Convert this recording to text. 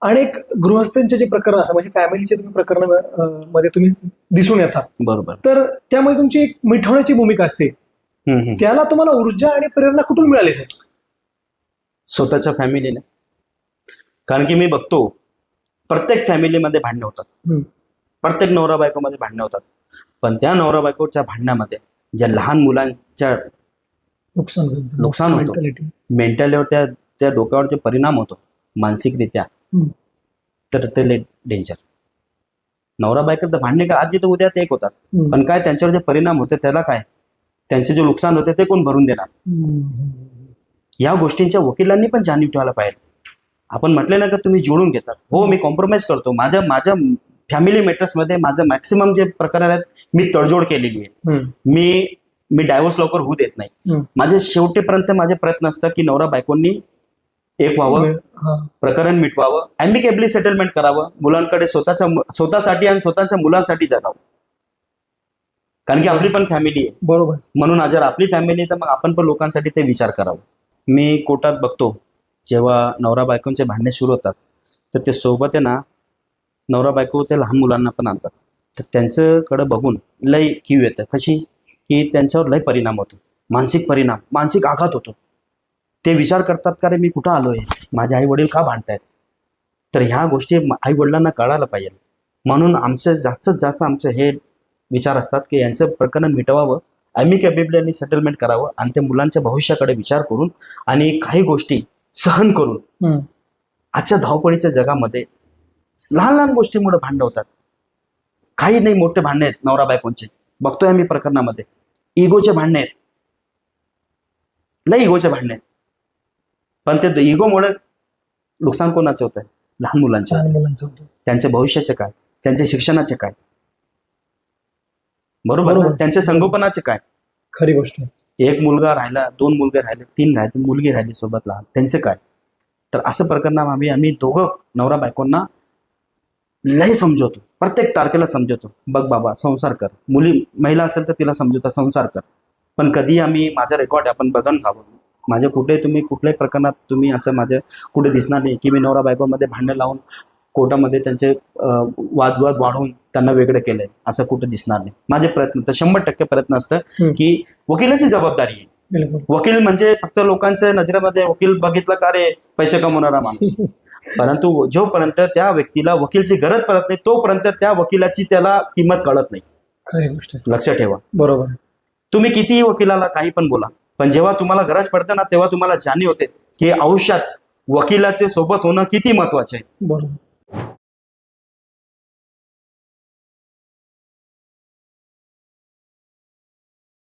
अनेक गृहस्थांचे जे प्रकरण असतात म्हणजे फॅमिलीचे तुम्ही प्रकरण मध्ये तुम्ही दिसून येतात, बरोबर. तर त्यामध्ये तुमची एक मिठवण्याची भूमिका असते. त्याला तुम्हाला ऊर्जा आणि प्रेरणा कुठून मिळाली सर? स्वतःच्या फॅमिलीने. कारण की मी बघतो प्रत्येक फॅमिलीमध्ये भांडणं होतात, प्रत्येक नवरा बायकोमध्ये भांडणं होतात, पण त्या नवरा बायकोच्या भांडणामध्ये ज्या लहान मुलांच्या नुकसान होतं, मेंटलीवर त्या डोक्यावर जे परिणाम होतो मानसिकरित्या, तर ते डेंजर. नवरा बायको तर भांडणे का आधी तर उद्या ते एक होतात, पण काय त्यांच्यावर जे परिणाम होते त्याला काय, त्यांचे जे नुकसान होते ते कोण भरून देणार? या गोष्टींच्या वकिलांनी पण जाणीव ठेवायला पाहिजे. आपण म्हटले ना का तुम्ही जोडून घेतात, हो मी कॉम्प्रोमाइज करतो, माझ्या फॅमिली मॅटर्समध्ये माझं मॅक्सिमम जे प्रकार आहेत मी तडजोड केलेली आहे. मी डायव्होर्स लवकर होऊ देत नाही. माझे शेवटेपर्यंत माझे प्रयत्न असतात की नवरा बायकोंनी एक व्हावं, प्रकरण मिटवावं, ॲम्बिकेबली सेटलमेंट करावं, मुलांकडे स्वतःसाठी आणि स्वतःच्या मुलांसाठी जगावं. कारण की आपली पण फॅमिली आहे. बरोबर. म्हणून जर आपली फॅमिली आहे तर मग आपण पण लोकांसाठी ते विचार करावं. मी कोर्टात बघतो जेव्हा नवरा बायकोंचे भांडणे सुरू होतात तर ते सोबत आहे ना, नवरा बायको ते लहान मुलांना पण आणतात, तर त्यांच्याकडे बघून लय कीव येतं. कशी की त्यांच्यावर लय परिणाम होतो, मानसिक परिणाम, मानसिक आघात होतो. ते विचार करतात का रे मी कुठं आलोय, माझे आई वडील का भांडतायत? तर ह्या गोष्टी आई वडिलांना कळायला पाहिजे. म्हणून आमचं जास्तीत जास्त आमचे हे विचार असतात की यांचं प्रकरण मिटवावं, ॲम्बिकेबली सेटलमेंट करावं आणि त्या मुलांच्या भविष्याकडे विचार करून आणि काही गोष्टी सहन करून. आजच्या धावपळीच्या जगामध्ये लहान लहान गोष्टीमुळे भांडण होतात. काही नाही मोठे भांडणे आहेत नवरा बायकोंचे, बघतोय आम्ही प्रकरणामध्ये इगोचे भांडणे आहेत, लय इगोचे भांडणे आहेत. पण ते इगोमुळे नुकसान कोणाचं होत आहे? लहान मुलांचे होतं. त्यांच्या भविष्याचे काय, त्यांच्या शिक्षणाचे काय, बरोबर, त्यांच्या संगोपनाचे काय? खरी गोष्ट. एक मुलगा राहिला, 2 मुलगे राहिले, 3 राहिले, मुलगी राहिली सोबत लहान, त्यांचे काय? तर असं प्रकरण आम्ही दोघं नवरा बायकोंना लय समजवतो, प्रत्येक तारखेला समजवतो, बघ बाबा संसार कर. महिला असेल तर तिला समजवता संसार कर. पण कधी आम्ही माझा रेकॉर्ड आपण बघून खावं, माझ्या कुठल्याही प्रकरणात तुम्ही असं माझ्या कुठे दिसणार नाही की मी नवरा बायकोमध्ये भांडण लावून कोर्टामध्ये त्यांचे वादविवाद वाढवून त्यांना वेगळं केलंय, असं कुठं दिसणार नाही. माझे प्रयत्न तर 100% प्रयत्न असतं की वकिलाची जबाबदारी आहे. वकील म्हणजे फक्त लोकांच्या नजरेमध्ये वकील बघितलं का रे पैसे कमवणारा माणूस, परंतु जोपर्यंत त्या व्यक्तीला वकीलची गरज पडत नाही तोपर्यंत त्या वकिलाची त्याला किंमत कळत नाही. खरी गोष्ट. लक्ष ठेवा. बरोबर. तुम्ही कितीही वकिलाला काही पण बोला, पण जेव्हा तुम्हाला गरज पडते ना तेव्हा तुम्हाला जाणीव होते की आयुष्यात वकिलाचे सोबत होणं किती महत्वाचे आहे. बरोबर.